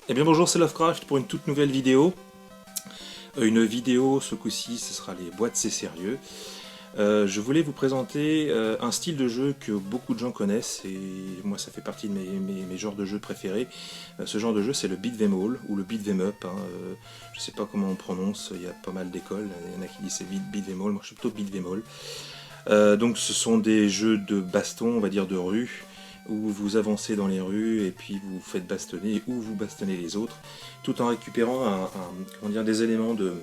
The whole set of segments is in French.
Eh bien bonjour, c'est Lovecraft pour une toute nouvelle vidéo. Une vidéo, ce coup-ci, ce sera les boîtes c'est sérieux. Je voulais vous présenter un style de jeu que beaucoup de gens connaissent et moi ça fait partie de mes genres de jeux préférés. Ce genre de jeu c'est le beat'em all ou le beat'em up. Je sais pas comment on prononce, il y a pas mal d'écoles, il y en a qui disent c'est beat'em all, moi je suis plutôt beat'em all. Donc ce sont des jeux de baston, on va dire de rue, où vous avancez dans les rues et puis vous faites bastonner ou vous bastonnez les autres, tout en récupérant comment dire, des éléments de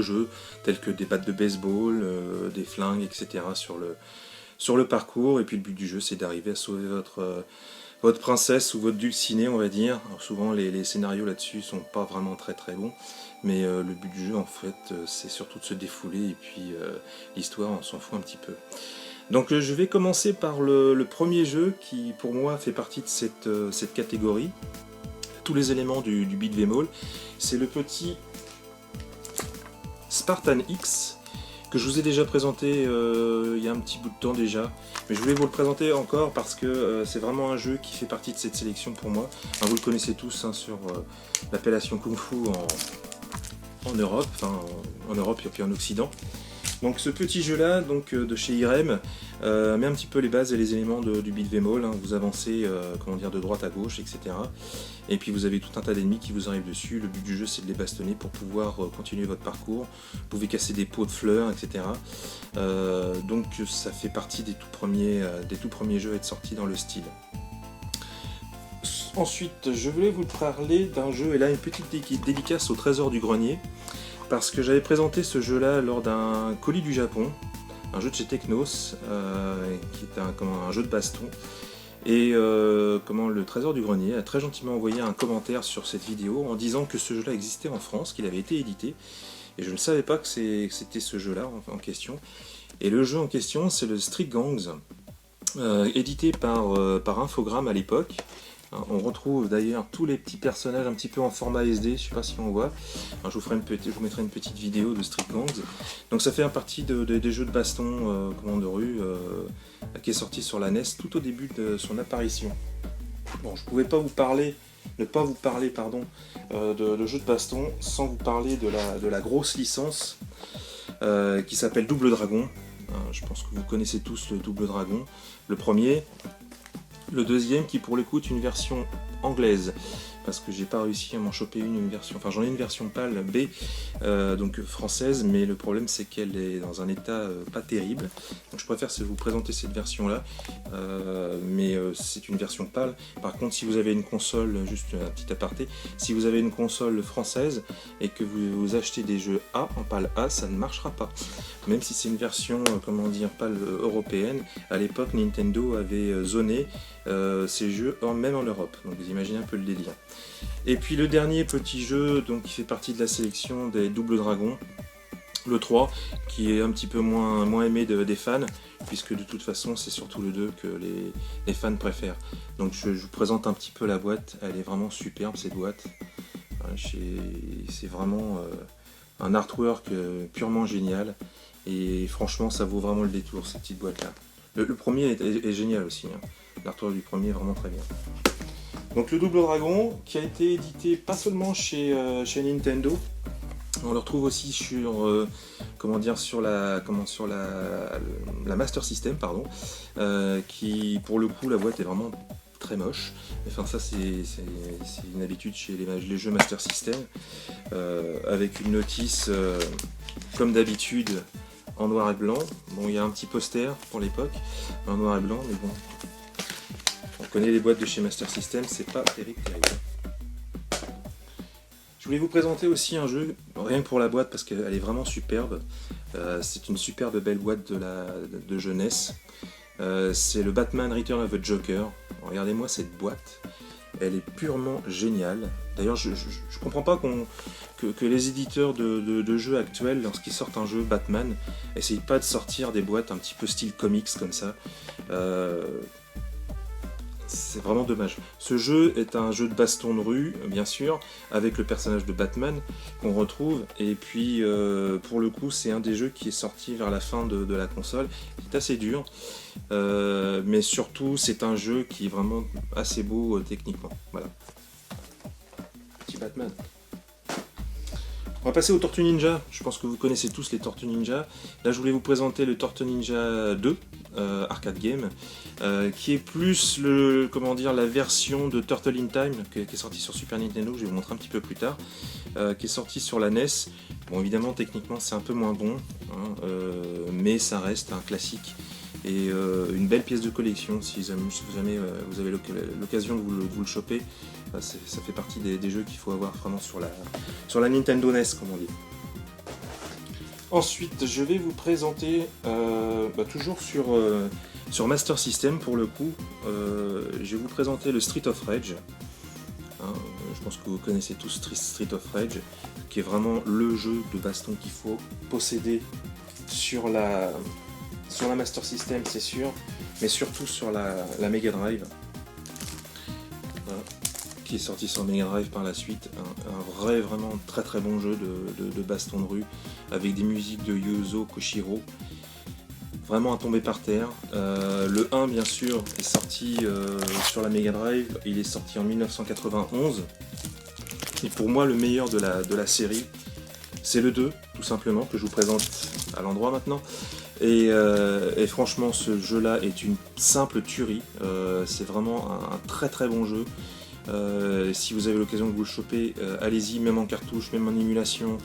jeu, tels que des battes de baseball, des flingues, etc. sur le parcours. Et puis le but du jeu, c'est d'arriver à sauver votre princesse ou votre dulcinée, on va dire. Alors souvent, les scénarios là-dessus sont pas vraiment très très bons, mais le but du jeu, en fait, c'est surtout de se défouler, et puis l'histoire, on s'en fout un petit peu. Donc je vais commencer par le premier jeu qui pour moi fait partie de cette catégorie. Tous les éléments du beat'em all. C'est le petit Spartan X que je vous ai déjà présenté il y a un petit bout de temps déjà. Mais je voulais vous le présenter encore parce que c'est vraiment un jeu qui fait partie de cette sélection pour moi. Alors, vous le connaissez tous sur l'appellation Kung Fu en Europe, enfin en Europe et puis en Occident. Donc ce petit jeu là de chez Irem met un petit peu les bases et les éléments du beat'em all, hein. Vous avancez comment dire, de droite à gauche, etc. Et puis vous avez tout un tas d'ennemis qui vous arrivent dessus. Le but du jeu c'est de les bastonner pour pouvoir continuer votre parcours. Vous pouvez casser des pots de fleurs, etc. Donc ça fait partie des tout premiers jeux à être sortis dans le style. Ensuite je voulais vous parler d'un jeu, et là une petite dédicace au trésor du grenier, parce que j'avais présenté ce jeu-là lors d'un colis du Japon, un jeu de chez Technos, qui est un jeu de baston. Et le Trésor du Grenier a très gentiment envoyé un commentaire sur cette vidéo en disant que ce jeu-là existait en France, qu'il avait été édité. Et je ne savais pas que c'était ce jeu-là en question. Et le jeu en question, c'est le Street Gangs, édité par Infogrames à l'époque. On retrouve d'ailleurs tous les petits personnages un petit peu en format SD, je sais pas si on voit. Alors, je vous mettrai une petite vidéo de Street Gangs. Donc ça fait partie des jeux de baston de rue qui est sorti sur la NES tout au début de son apparition. Bon, je pouvais pas vous parler, ne pas vous parler de jeux de baston sans vous parler de la grosse licence qui s'appelle Double Dragon. Je pense que vous connaissez tous le Double Dragon, le premier. Le deuxième qui pour le coup est une version anglaise, parce que j'ai pas réussi à m'en choper une version, enfin j'en ai une version PAL B, donc française, mais le problème c'est qu'elle est dans un état pas terrible, donc je préfère vous présenter cette version là, mais c'est une version PAL. Par contre si vous avez une console, juste un petit aparté, si vous avez une console française et que vous achetez des jeux A en PAL A, ça ne marchera pas, même si c'est une version PAL européenne. À l'époque Nintendo avait zoné ces jeux même en Europe, donc vous imaginez un peu le délire. Et puis le dernier petit jeu qui fait partie de la sélection des Double Dragons, le 3, qui est un petit peu moins aimé des fans, puisque de toute façon c'est surtout le 2 que les fans préfèrent. Donc je vous présente un petit peu la boîte, elle est vraiment superbe cette boîte. C'est vraiment un artwork purement génial, et franchement ça vaut vraiment le détour cette petite boîte là. Le premier est génial aussi, hein. L'artwork du premier est vraiment très bien. Donc le Double Dragon qui a été édité pas seulement chez Nintendo, on le retrouve aussi sur la Master System, pardon, qui pour le coup la boîte est vraiment très moche. Enfin ça c'est une habitude chez les jeux Master System, avec une notice comme d'habitude en noir et blanc. Bon, il y a un petit poster pour l'époque en noir et blanc, mais bon, on connaît les boîtes de chez Master System, c'est pas terrible. Je voulais vous présenter aussi un jeu, rien que pour la boîte parce qu'elle est vraiment superbe. C'est une superbe belle boîte de jeunesse. C'est le Batman Return of the Joker. Regardez-moi cette boîte, elle est purement géniale. D'ailleurs, je comprends pas que les éditeurs de jeux actuels, lorsqu'ils sortent un jeu Batman, essayent pas de sortir des boîtes un petit peu style comics comme ça. C'est vraiment dommage. Ce jeu est un jeu de baston de rue, bien sûr, avec le personnage de Batman qu'on retrouve. Et puis, pour le coup, c'est un des jeux qui est sorti vers la fin de la console. C'est assez dur, mais surtout, c'est un jeu qui est vraiment assez beau techniquement. Voilà. Batman. On va passer aux Tortues Ninja. Je pense que vous connaissez tous les Tortues Ninja. Là, je voulais vous présenter le Tortue Ninja 2 arcade game, qui est plus la version de Turtle in Time qui est sortie sur Super Nintendo. Je vais vous montrer un petit peu plus tard, qui est sortie sur la NES. Bon, évidemment, techniquement, c'est un peu moins bon, hein, mais ça reste un classique et une belle pièce de collection. Si jamais vous avez l'occasion de vous le choper. Ça fait partie des jeux qu'il faut avoir vraiment sur la Nintendo NES, comme on dit. Ensuite, je vais vous présenter, toujours sur Master System pour le coup, je vais vous présenter le Street of Rage. Hein, je pense que vous connaissez tous Street of Rage, qui est vraiment le jeu de baston qu'il faut posséder sur la Master System, c'est sûr, mais surtout sur la Mega Drive. Voilà. Qui est sorti sur Mega Drive par la suite, un vraiment très très bon jeu de baston de rue, avec des musiques de Yuzo Koshiro, vraiment à tomber par terre. Le 1 bien sûr est sorti sur la Mega Drive, il est sorti en 1991, et pour moi le meilleur de la série, c'est le 2, tout simplement, que je vous présente à l'endroit maintenant. Et franchement, ce jeu-là est une simple tuerie, c'est vraiment un très très bon jeu. Si vous avez l'occasion de vous le choper, allez-y, même en cartouche, même en émulation,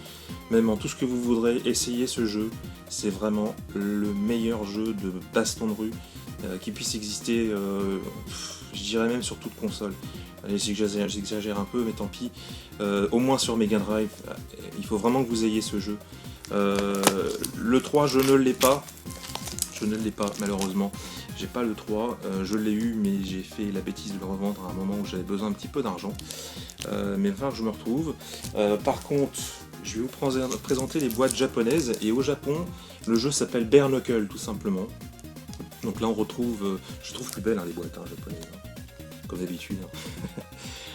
même en tout ce que vous voudrez, essayez ce jeu. C'est vraiment le meilleur jeu de baston de rue qui puisse exister, je dirais même sur toute console. Allez, j'exagère un peu, mais tant pis. Au moins sur Mega Drive, il faut vraiment que vous ayez ce jeu. Le 3, je ne l'ai pas. Je ne l'ai pas, malheureusement. J'ai pas le 3, je l'ai eu, mais j'ai fait la bêtise de le revendre à un moment où j'avais besoin un petit peu d'argent. Mais enfin, je me retrouve. Par contre, je vais vous présenter les boîtes japonaises. Et au Japon, le jeu s'appelle Bare Knuckle, tout simplement. Donc là, on retrouve, je trouve plus belles les boîtes japonaises, comme d'habitude.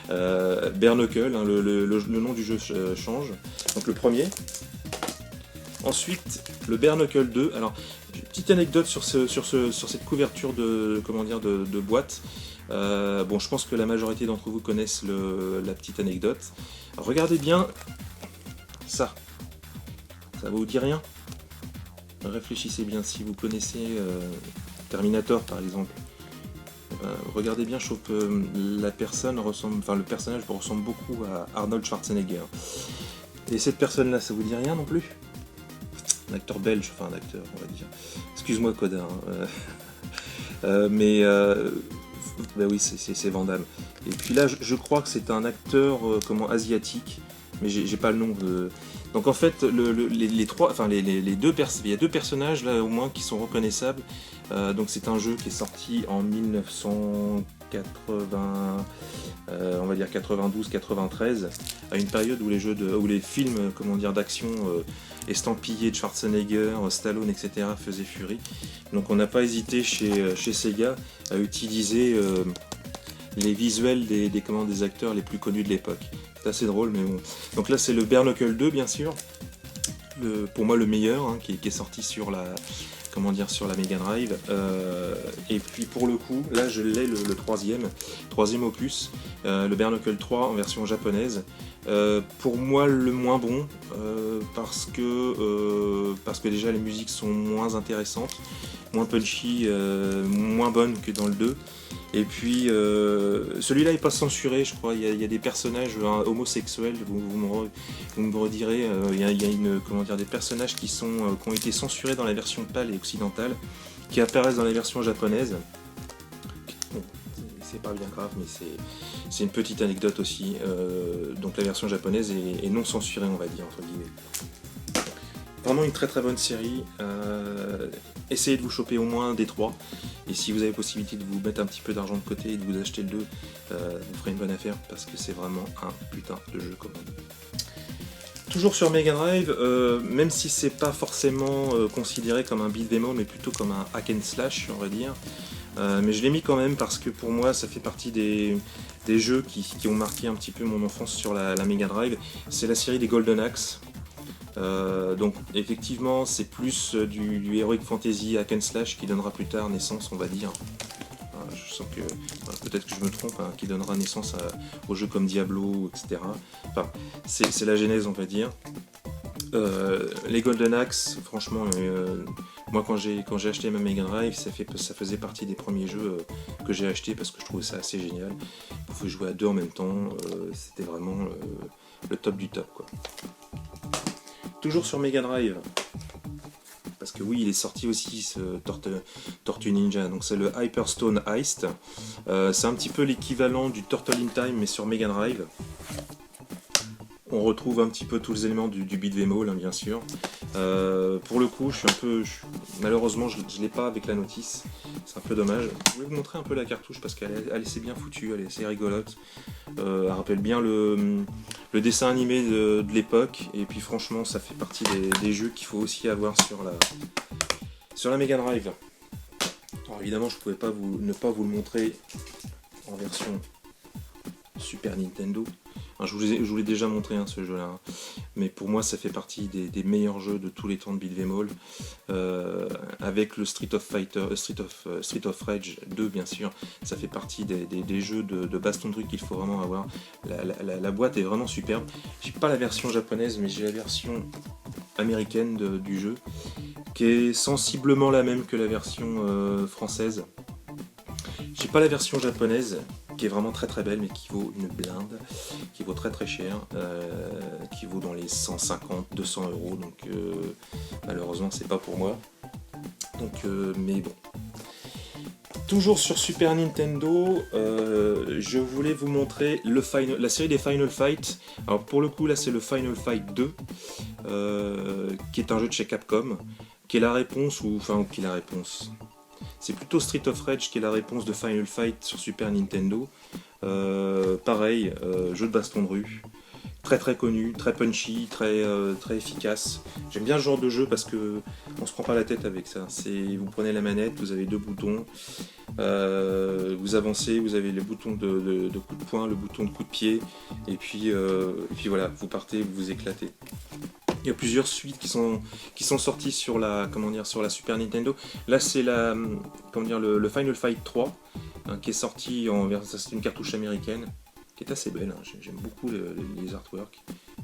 Bare Knuckle, le nom du jeu change. Donc le premier. Ensuite, le Bare Knuckle 2. Alors, petite anecdote sur cette couverture de boîte. Bon, je pense que la majorité d'entre vous connaissent la petite anecdote. Alors, regardez bien ça. Ça vous dit rien? Réfléchissez bien. Si vous connaissez Terminator, par exemple. Regardez bien, je trouve que le personnage ressemble beaucoup à Arnold Schwarzenegger. Et cette personne-là, ça vous dit rien non plus? Un acteur belge, enfin un acteur, on va dire. Excuse-moi, Coda. Bah oui, c'est Van Damme. Et puis là, je crois que c'est un acteur asiatique, mais j'ai pas le nom. Donc en fait, il y a deux personnages là au moins qui sont reconnaissables. Donc c'est un jeu qui est sorti en 1980, on va dire 92-93, à une période où les films d'action estampillés de Schwarzenegger, Stallone, etc. faisaient furie. Donc on n'a pas hésité chez Sega à utiliser les visuels des acteurs les plus connus de l'époque. C'est assez drôle, mais bon. Donc là c'est le Bare Knuckle 2 bien sûr, pour moi le meilleur, qui est sorti sur la Mega Drive. Et puis pour le coup, là je l'ai le troisième opus, le Bare Knuckle 3 en version japonaise. Pour moi le moins bon, parce que déjà les musiques sont moins intéressantes, moins punchy, moins bonnes que dans le 2. Et puis celui-là n'est pas censuré, je crois. Il y a des personnages homosexuels, vous me redirez. Il y a des personnages qui ont été censurés dans la version PAL et occidentale, qui apparaissent dans la version japonaise. Bon, c'est pas bien grave, mais c'est une petite anecdote aussi. Donc la version japonaise est non censurée, on va dire, entre guillemets. Vraiment une très très bonne série. Essayez de vous choper au moins des 3. Et si vous avez possibilité de vous mettre un petit peu d'argent de côté et de vous acheter le 2, vous ferez une bonne affaire, parce que c'est vraiment un putain de jeu, comme on dit. Toujours sur Mega Drive, même si c'est pas forcément considéré comme un beat'em all, mais plutôt comme un hack and slash, on va dire. Mais je l'ai mis quand même parce que pour moi ça fait partie des jeux qui ont marqué un petit peu mon enfance sur la Mega Drive. C'est la série des Golden Axe. Donc effectivement c'est plus du Heroic Fantasy hack and slash qui donnera plus tard naissance, on va dire. Je sens que peut-être que je me trompe, hein, qui donnera naissance aux jeux comme Diablo, etc. Enfin, c'est la genèse, on va dire. Les Golden Axe, franchement, moi quand j'ai acheté ma Mega Drive, ça faisait partie des premiers jeux que j'ai acheté parce que je trouvais ça assez génial. Il faut jouer à deux en même temps, c'était vraiment le top du top, quoi. Toujours sur Mega Drive, parce que oui, il est sorti aussi ce Tortue Ninja, donc c'est le Hyperstone Heist. C'est un petit peu l'équivalent du Turtle in Time mais sur Mega Drive. On retrouve un petit peu tous les éléments du beat'em all, hein, bien sûr. Pour le coup, malheureusement, je ne l'ai pas avec la notice. C'est un peu dommage. Je vais vous montrer un peu la cartouche parce qu'elle est assez bien foutue, elle est assez rigolote. Elle rappelle bien le dessin animé de l'époque. Et puis franchement, ça fait partie des jeux qu'il faut aussi avoir sur la Mega Drive. Alors évidemment, je ne pouvais pas ne pas vous le montrer en version Super Nintendo. Je vous l'ai déjà montré, hein, ce jeu-là, hein. Mais pour moi ça fait partie des meilleurs jeux de tous les temps de beat'em all, avec le Street of Rage 2 bien sûr. Ça fait partie des jeux de baston de trucs qu'il faut vraiment avoir. La boîte est vraiment superbe. J'ai pas la version japonaise, mais j'ai la version américaine du jeu, qui est sensiblement la même que la version française. J'ai pas la version japonaise, qui est vraiment très très belle, mais qui vaut une blinde, qui vaut très très cher, qui vaut dans les 150-200 €, donc malheureusement c'est pas pour moi. Donc, mais bon. Toujours sur Super Nintendo, je voulais vous montrer la série des Final Fight. Alors pour le coup là c'est le Final Fight 2, qui est un jeu de chez Capcom, qui est la réponse, qui est la réponse. C'est plutôt Street of Rage qui est la réponse de Final Fight sur Super Nintendo. Pareil, jeu de baston de rue, très très connu, très punchy, très efficace. J'aime bien ce genre de jeu parce que on se prend pas la tête avec ça. Vous prenez la manette, vous avez deux boutons, vous avancez, vous avez les boutons de coup de poing, le bouton de coup de pied, et puis voilà, vous partez, vous vous éclatez. Il y a plusieurs suites qui sont sorties sur la Super Nintendo. Là c'est le Final Fight 3, hein, qui est sorti c'est une cartouche américaine qui est assez belle, hein. J'aime beaucoup les artworks,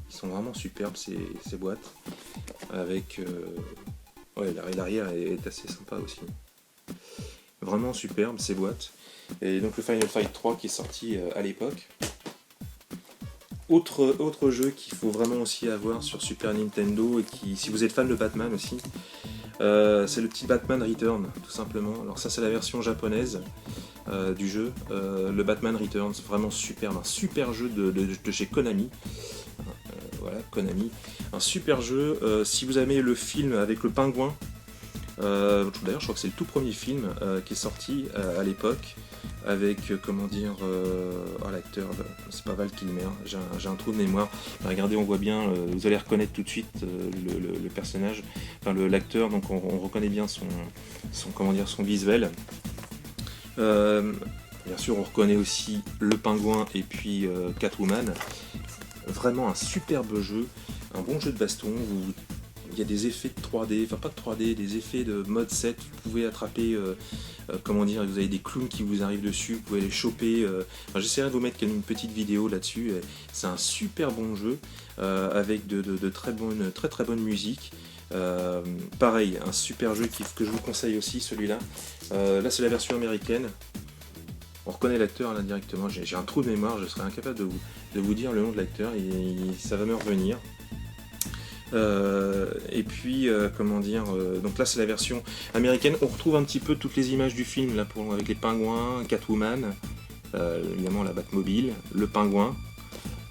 ils sont vraiment superbes ces boîtes, avec l'arrière est assez sympa aussi, vraiment superbe ces boîtes. Et donc le Final Fight 3 qui est sorti à l'époque. Autre jeu qu'il faut vraiment aussi avoir sur Super Nintendo, et si vous êtes fan de Batman aussi, c'est le petit Batman Return, tout simplement. Alors ça c'est la version japonaise du jeu, le Batman Returns, vraiment superbe, un super jeu de chez Konami. Voilà, Konami, un super jeu. Si vous aimez le film avec le pingouin, d'ailleurs je crois que c'est le tout premier film qui est sorti à l'époque, avec l'acteur, c'est pas Val Kilmer, j'ai un trou de mémoire. Regardez, on voit bien, vous allez reconnaître tout de suite le personnage, l'acteur, donc on reconnaît bien son visuel. Bien sûr on reconnaît aussi le pingouin et puis Catwoman. Vraiment un superbe jeu, un bon jeu de baston. Il y a des effets de 3D, enfin pas de 3D, des effets de mode 7, vous pouvez attraper, vous avez des clowns qui vous arrivent dessus, vous pouvez les choper. J'essaierai de vous mettre une petite vidéo là-dessus. C'est un super bon jeu, avec de très bonne musique. Pareil, un super jeu que je vous conseille aussi, celui-là. Là c'est la version américaine. On reconnaît l'acteur là directement, j'ai un trou de mémoire, je serais incapable de vous dire le nom de l'acteur, ça va me revenir. Et puis donc là c'est la version américaine. On retrouve un petit peu toutes les images du film là, avec les pingouins, Catwoman, évidemment la Batmobile, le pingouin,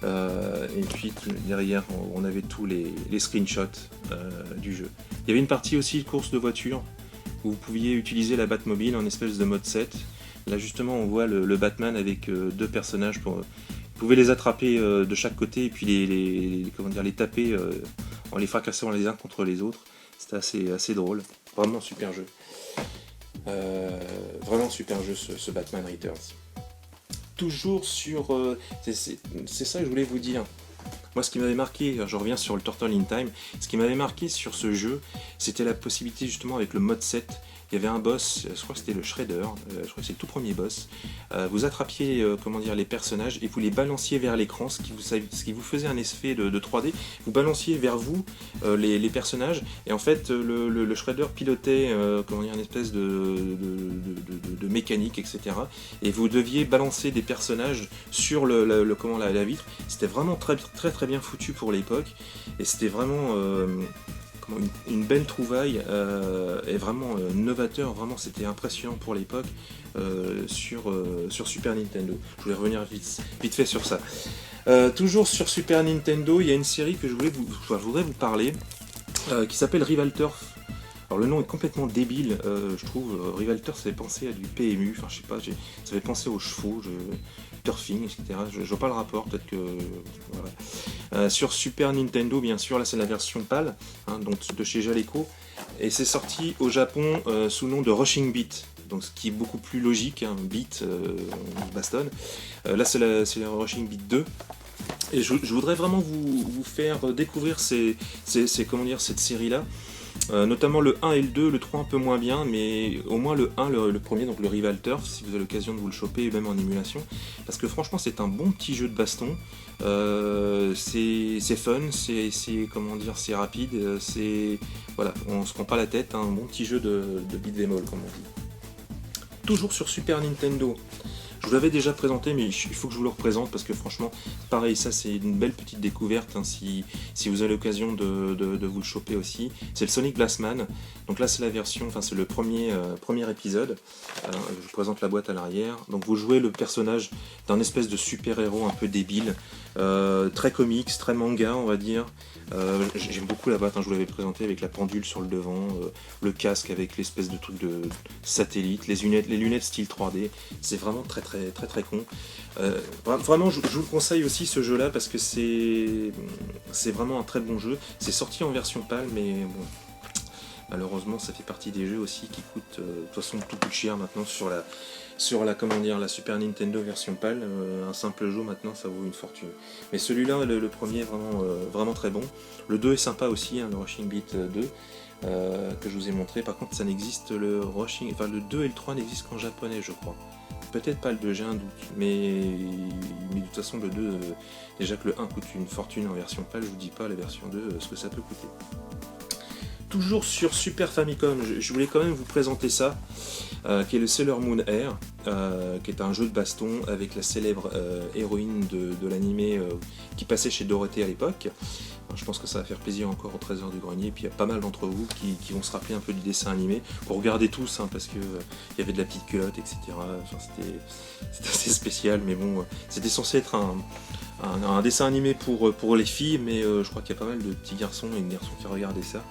et puis derrière on avait tous les screenshots du jeu. Il y avait une partie aussi de course de voiture où vous pouviez utiliser la Batmobile en espèce de mode 7. Là justement on voit le Batman avec deux personnages, vous pouvez les attraper de chaque côté et puis les taper en les fracassant les uns contre les autres. C'était assez drôle, vraiment super jeu. Vraiment super jeu ce Batman Returns. Toujours sur... c'est ça que je voulais vous dire. Moi ce qui m'avait marqué, je reviens sur le Turtle in Time, ce qui m'avait marqué sur ce jeu, c'était la possibilité justement avec le mode 7 il y avait un boss, je crois que c'était le Shredder, je crois que c'est le tout premier boss. Vous attrapiez comment dire, les personnages et vous les balanciez vers l'écran, ce qui vous faisait un effet de 3D. Vous balanciez vers vous les personnages et en fait le Shredder pilotait comment dire, une espèce de mécanique, etc. Et vous deviez balancer des personnages sur la vitre. C'était vraiment très très bien foutu pour l'époque et c'était vraiment une belle trouvaille et vraiment novateur, vraiment c'était impressionnant pour l'époque sur Super Nintendo. Je voulais revenir vite fait sur ça. Toujours sur Super Nintendo, il y a une série que je voudrais vous parler qui s'appelle Rival Turf. Alors le nom est complètement débile, je trouve. Rival Turf, ça fait penser à du PMU, enfin je sais pas, ça fait penser aux chevaux, turfing, etc. Je vois pas le rapport, peut-être que... Voilà. Sur Super Nintendo, bien sûr, là c'est la version PAL, hein, donc de chez Jaleco, et c'est sorti au Japon sous le nom de Rushing Beat, donc ce qui est beaucoup plus logique, hein, beat, on bastonne. Là c'est la Rushing Beat 2. Et je voudrais vraiment vous faire découvrir comment dire, cette série-là. Notamment le 1 et le 2, le 3 un peu moins bien, mais au moins le 1, le premier, donc le Rival Turf, si vous avez l'occasion de vous le choper, même en émulation, parce que franchement c'est un bon petit jeu de baston, c'est fun, comment dire, c'est rapide, voilà, on se prend pas la tête, un bon petit jeu de beat'em all comme on dit. Toujours sur Super Nintendo. Je vous l'avais déjà présenté, mais il faut que je vous le représente parce que franchement, pareil, ça c'est une belle petite découverte hein, si vous avez l'occasion de vous le choper aussi. C'est le Sonic Blastman. Donc là c'est la version, enfin c'est le premier épisode. Je vous présente la boîte à l'arrière. Donc vous jouez le personnage d'un espèce de super-héros un peu débile, très comics, très manga on va dire. J'aime beaucoup la boîte, hein, je vous l'avais présenté avec la pendule sur le devant, le casque avec l'espèce de truc de satellite, les lunettes style 3D. C'est vraiment très con. Vraiment je vous le conseille aussi ce jeu là parce que c'est vraiment un très bon jeu. C'est sorti en version PAL mais bon, malheureusement ça fait partie des jeux aussi qui coûtent, de toute façon tout coûte cher maintenant sur la Super Nintendo version PAL. Un simple jeu maintenant ça vaut une fortune. Mais celui-là, le premier est vraiment très bon. Le 2 est sympa aussi, hein, le Rushing Beat 2 que je vous ai montré. Par contre ça n'existe, le 2 et le 3 n'existent qu'en japonais je crois. Peut-être pas le 2, j'ai un doute, mais de toute façon le 2, déjà que le 1 coûte une fortune en version PAL, je vous dis pas la version 2 ce que ça peut coûter. Toujours sur Super Famicom, je voulais quand même vous présenter ça, qui est le Sailor Moon Air, qui est un jeu de baston avec la célèbre héroïne de l'animé qui passait chez Dorothée à l'époque. Je pense que ça va faire plaisir encore au Trésor du Grenier, et puis il y a pas mal d'entre vous qui vont se rappeler un peu du dessin animé. Vous regardez tous, hein, parce que il y avait de la petite culotte, etc. Enfin, c'était assez spécial, mais bon, c'était censé être un dessin animé pour les filles, mais je crois qu'il y a pas mal de petits garçons et de garçons qui regardaient ça.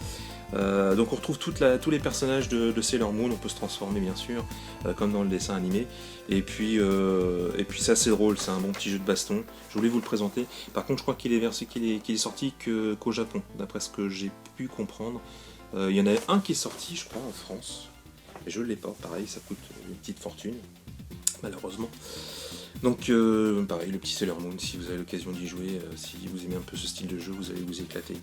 Donc on retrouve tous les personnages de Sailor Moon, on peut se transformer bien sûr, comme dans le dessin animé. Et puis c'est assez drôle, c'est un bon petit jeu de baston. Je voulais vous le présenter. Par contre je crois qu'il est sorti qu'au Japon, d'après ce que j'ai pu comprendre. Il y en a un qui est sorti je crois en France, et je ne l'ai pas, pareil ça coûte une petite fortune, malheureusement. Donc pareil, le petit Sailor Moon, si vous avez l'occasion d'y jouer, si vous aimez un peu ce style de jeu, vous allez vous éclater.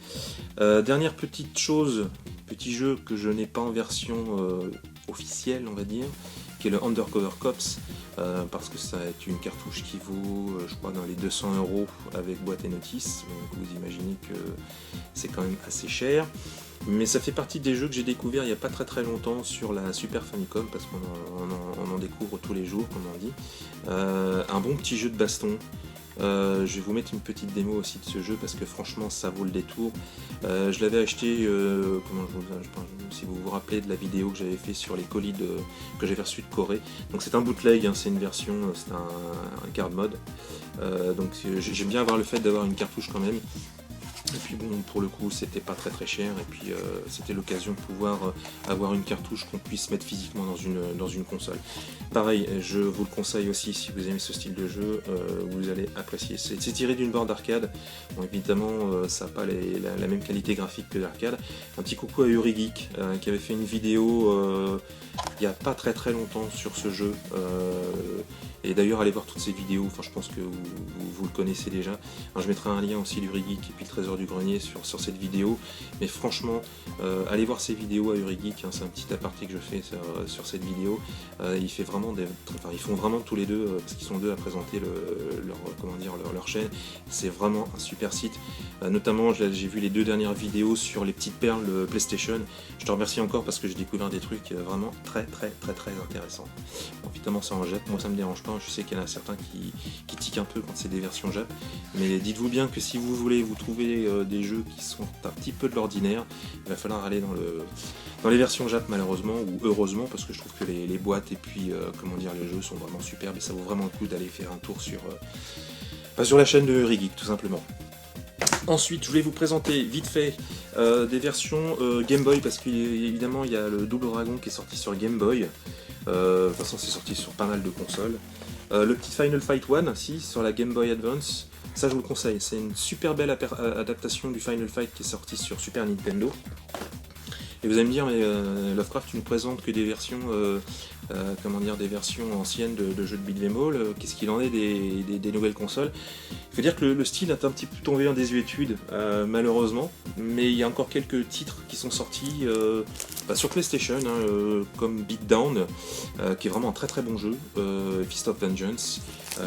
Dernière petite chose, petit jeu que je n'ai pas en version officielle, on va dire, qui est le Undercover Cops, parce que ça est une cartouche qui vaut, je crois, dans les 200 € avec boîte et notice, donc vous imaginez que c'est quand même assez cher. Mais ça fait partie des jeux que j'ai découvert il n'y a pas très longtemps sur la Super Famicom, parce qu'on en découvre tous les jours, comme on dit. Un bon petit jeu de baston. Je vais vous mettre une petite démo aussi de ce jeu parce que franchement ça vaut le détour. Je l'avais acheté, si vous vous rappelez de la vidéo que j'avais fait sur les colis que j'avais reçus de Corée. Donc c'est un bootleg, hein, c'est une version, c'est un card mode. Donc j'aime bien avoir le fait d'avoir une cartouche quand même. Et puis bon, pour le coup c'était pas très cher, et puis c'était l'occasion de pouvoir avoir une cartouche qu'on puisse mettre physiquement dans une console. Pareil, je vous le conseille aussi si vous aimez ce style de jeu, vous allez apprécier. C'est tiré d'une borne d'arcade, bon, évidemment ça n'a pas la même qualité graphique que l'arcade. Un petit coucou à Urigeek qui avait fait une vidéo il n'y a pas très longtemps sur ce jeu. Et d'ailleurs allez voir toutes ces vidéos, enfin je pense que vous le connaissez déjà. Alors, je mettrai un lien aussi du Urigeek et puis le Trésor du du grenier sur cette vidéo, mais franchement, allez voir ces vidéos à Urigeek, hein, c'est un petit aparté que je fais sur cette vidéo. Ils font vraiment tous les deux, parce qu'ils sont deux à présenter leur chaîne. C'est vraiment un super site. Notamment, j'ai vu les 2 dernières vidéos sur les petites perles PlayStation. Je te remercie encore parce que j'ai découvert des trucs vraiment très intéressants. Bon, évidemment, ça en Jap, moi ça me dérange pas. Je sais qu'il y en a certains qui tiquent un peu quand c'est des versions Jap, mais dites-vous bien que si vous voulez vous trouver des jeux qui sont un petit peu de l'ordinaire, il va falloir aller dans les versions Jap malheureusement, ou heureusement, parce que je trouve que les boîtes et puis les jeux sont vraiment superbes et ça vaut vraiment le coup d'aller faire un tour sur la chaîne de Urigeek tout simplement. Ensuite, je voulais vous présenter vite fait des versions Game Boy, parce qu'évidemment il y a le Double Dragon qui est sorti sur Game Boy. De toute façon c'est sorti sur pas mal de consoles. Le petit Final Fight 1 aussi sur la Game Boy Advance, ça je vous le conseille, c'est une super belle adaptation du Final Fight qui est sorti sur Super Nintendo. Et vous allez me dire, mais Lovecraft, tu ne présentes que des versions, des versions anciennes de jeux de beat'em all, qu'est-ce qu'il en est des nouvelles consoles? Il faut dire que le style est un petit peu tombé en désuétude, malheureusement, mais il y a encore quelques titres qui sont sortis sur PlayStation, comme Beatdown, qui est vraiment un très bon jeu, Fist of Vengeance,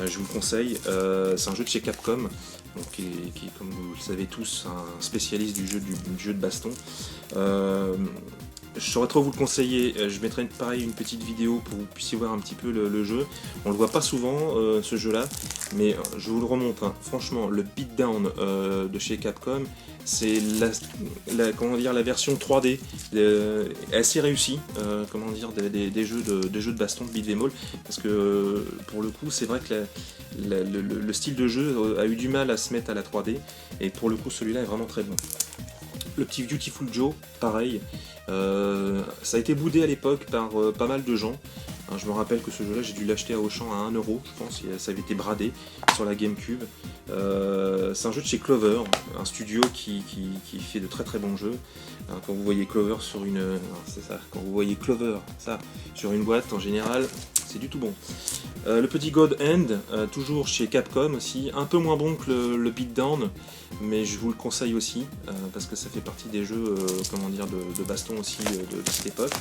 je vous le conseille, c'est un jeu de chez Capcom, donc, qui est, comme vous le savez tous, un spécialiste du jeu de baston. Je saurais trop vous le conseiller, je mettrai une petite vidéo pour que vous puissiez voir un petit peu le jeu. On le voit pas souvent ce jeu là, mais je vous le remontre, hein. Franchement, le Beatdown de chez Capcom, c'est la version 3D assez réussie des jeux de baston de beat'em all, parce que pour le coup c'est vrai que le style de jeu a eu du mal à se mettre à la 3D, et pour le coup celui-là est vraiment très bon. Le petit Beautiful Joe, pareil, ça a été boudé à l'époque par pas mal de gens. Je me rappelle que ce jeu-là, j'ai dû l'acheter à Auchan à 1€, je pense, ça avait été bradé sur la GameCube. C'est un jeu de chez Clover, un studio qui fait de très bons jeux. Quand vous voyez Clover sur sur une boîte, en général, c'est du tout bon. Le petit God Hand, toujours chez Capcom aussi, un peu moins bon que le Beatdown, mais je vous le conseille aussi, parce que ça fait partie des jeux de baston aussi de cette époque.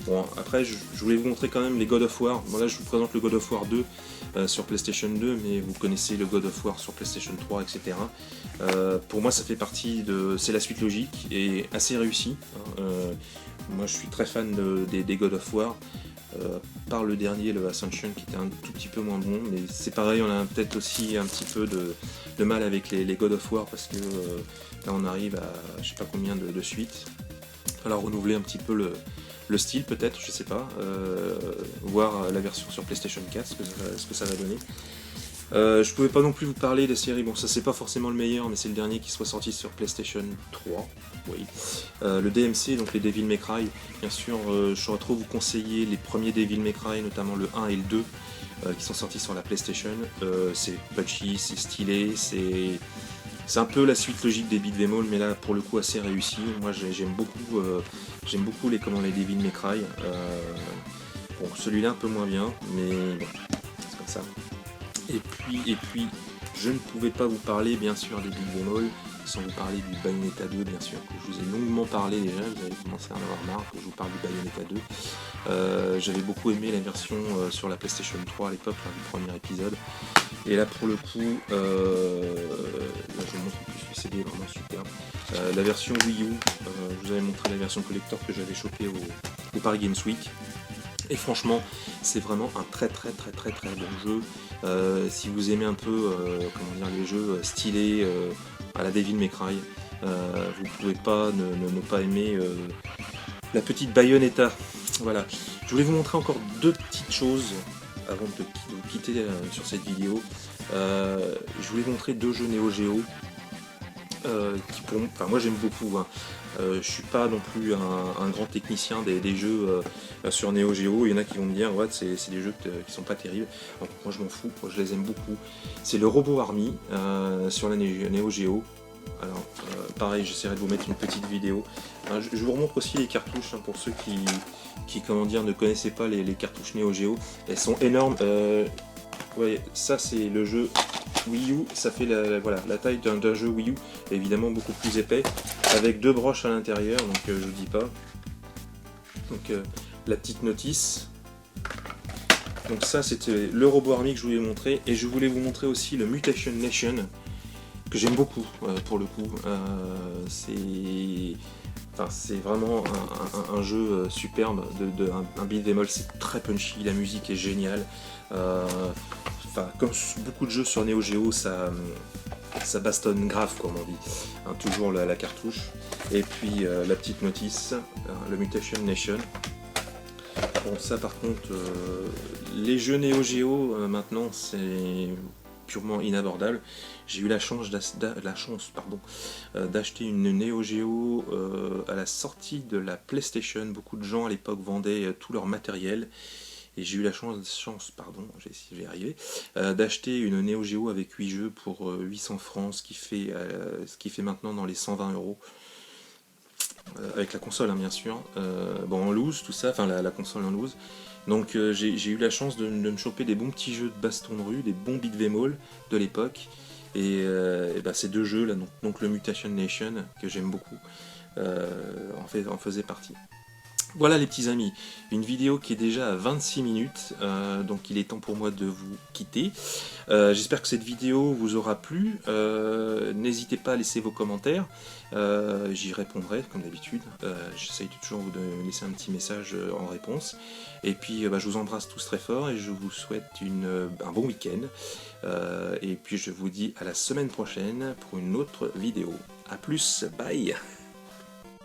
Bon, après, je voulais vous montrer quand même les God of War. Bon, là, je vous présente le God of War 2 sur PlayStation 2, mais vous connaissez le God of War sur PlayStation 3, etc. Pour moi, ça fait partie c'est la suite logique et assez réussie. Moi, je suis très fan des God of War. Par le dernier, le Ascension, qui était un tout petit peu moins bon, mais c'est pareil, on a peut-être aussi un petit peu de mal avec les God of War, parce que là on arrive à je sais pas combien de suites. Alors renouveler un petit peu le style peut-être, je sais pas, voir la version sur PlayStation 4, ce que ça va donner. Je pouvais pas non plus vous parler des séries, bon ça c'est pas forcément le meilleur, mais c'est le dernier qui soit sorti sur PlayStation 3, oui. Le DMC, donc les Devil May Cry, bien sûr, je saurais trop vous conseiller les premiers Devil May Cry, notamment le 1 et le 2, qui sont sortis sur la PlayStation. C'est punchy, c'est stylé, c'est un peu la suite logique des beat'em all, mais là pour le coup assez réussi. Moi j'aime beaucoup les Devil May Cry. Bon, celui-là un peu moins bien, mais bon, c'est comme ça. Et puis, je ne pouvais pas vous parler bien sûr des beat'em all sans vous parler du Bayonetta 2, bien sûr, que je vous ai longuement parlé déjà, vous avez commencé à en avoir marre que je vous parle du Bayonetta 2. J'avais beaucoup aimé la version sur la PlayStation 3 à l'époque, du premier épisode. Et là pour le coup, là je vous montre plus le CD, vraiment superbe. La version Wii U, je vous avais montré la version collector que j'avais chopée au Paris Games Week. Et franchement, c'est vraiment un très bon jeu. Si vous aimez un peu les jeux stylés à la Devil May Cry, vous pouvez pas ne pas aimer la petite Bayonetta. Voilà. Je voulais vous montrer encore 2 petites choses avant de vous quitter sur cette vidéo. Je voulais vous montrer 2 jeux Neo Geo moi j'aime beaucoup. Je suis pas non plus un grand technicien des jeux sur Neo Geo. Il y en a qui vont me dire ouais, c'est des jeux qui sont pas terribles. Donc, moi je m'en fous, moi, je les aime beaucoup. C'est le Robo Army sur la Neo Geo. Alors pareil, j'essaierai de vous mettre une petite vidéo. Je vous remontre aussi les cartouches pour ceux qui ne connaissaient pas les cartouches Neo Geo. Elles sont énormes. Ouais, ça c'est le jeu Wii U, ça fait voilà, la taille d'un jeu Wii U, évidemment beaucoup plus épais, avec 2 broches à l'intérieur, donc je vous dis pas. Donc la petite notice. Donc ça c'était le robot Army que je voulais vous montrer, et je voulais vous montrer aussi le Mutation Nation, que j'aime beaucoup pour le coup. C'est vraiment un jeu superbe, un beat'em all, c'est très punchy, la musique est géniale. Comme beaucoup de jeux sur Neo Geo, ça bastonne grave, comme on dit. Toujours la cartouche. Et puis la petite notice, le Mutation Nation. Bon, ça par contre, les jeux Neo Geo maintenant, c'est purement inabordable. J'ai eu la chance d'acheter une Neo Geo à la sortie de la PlayStation. Beaucoup de gens à l'époque vendaient tout leur matériel. Et j'ai eu la chance, je vais y arriver, d'acheter une Neo Geo avec 8 jeux pour 800 francs, ce qui fait maintenant dans les 120 €. Avec la console, hein, bien sûr. En loose, tout ça, enfin la console en loose. Donc j'ai eu la chance de me choper des bons petits jeux de baston de rue, des bons beat'em all de l'époque. Et ces 2 jeux là, donc le Mutation Nation, que j'aime beaucoup, en faisait partie. Voilà les petits amis, une vidéo qui est déjà à 26 minutes, donc il est temps pour moi de vous quitter. J'espère que cette vidéo vous aura plu. N'hésitez pas à laisser vos commentaires, j'y répondrai comme d'habitude. J'essaye toujours de vous laisser un petit message en réponse. Et puis je vous embrasse tous très fort et je vous souhaite un bon week-end. Et puis je vous dis à la semaine prochaine pour une autre vidéo. A plus, bye.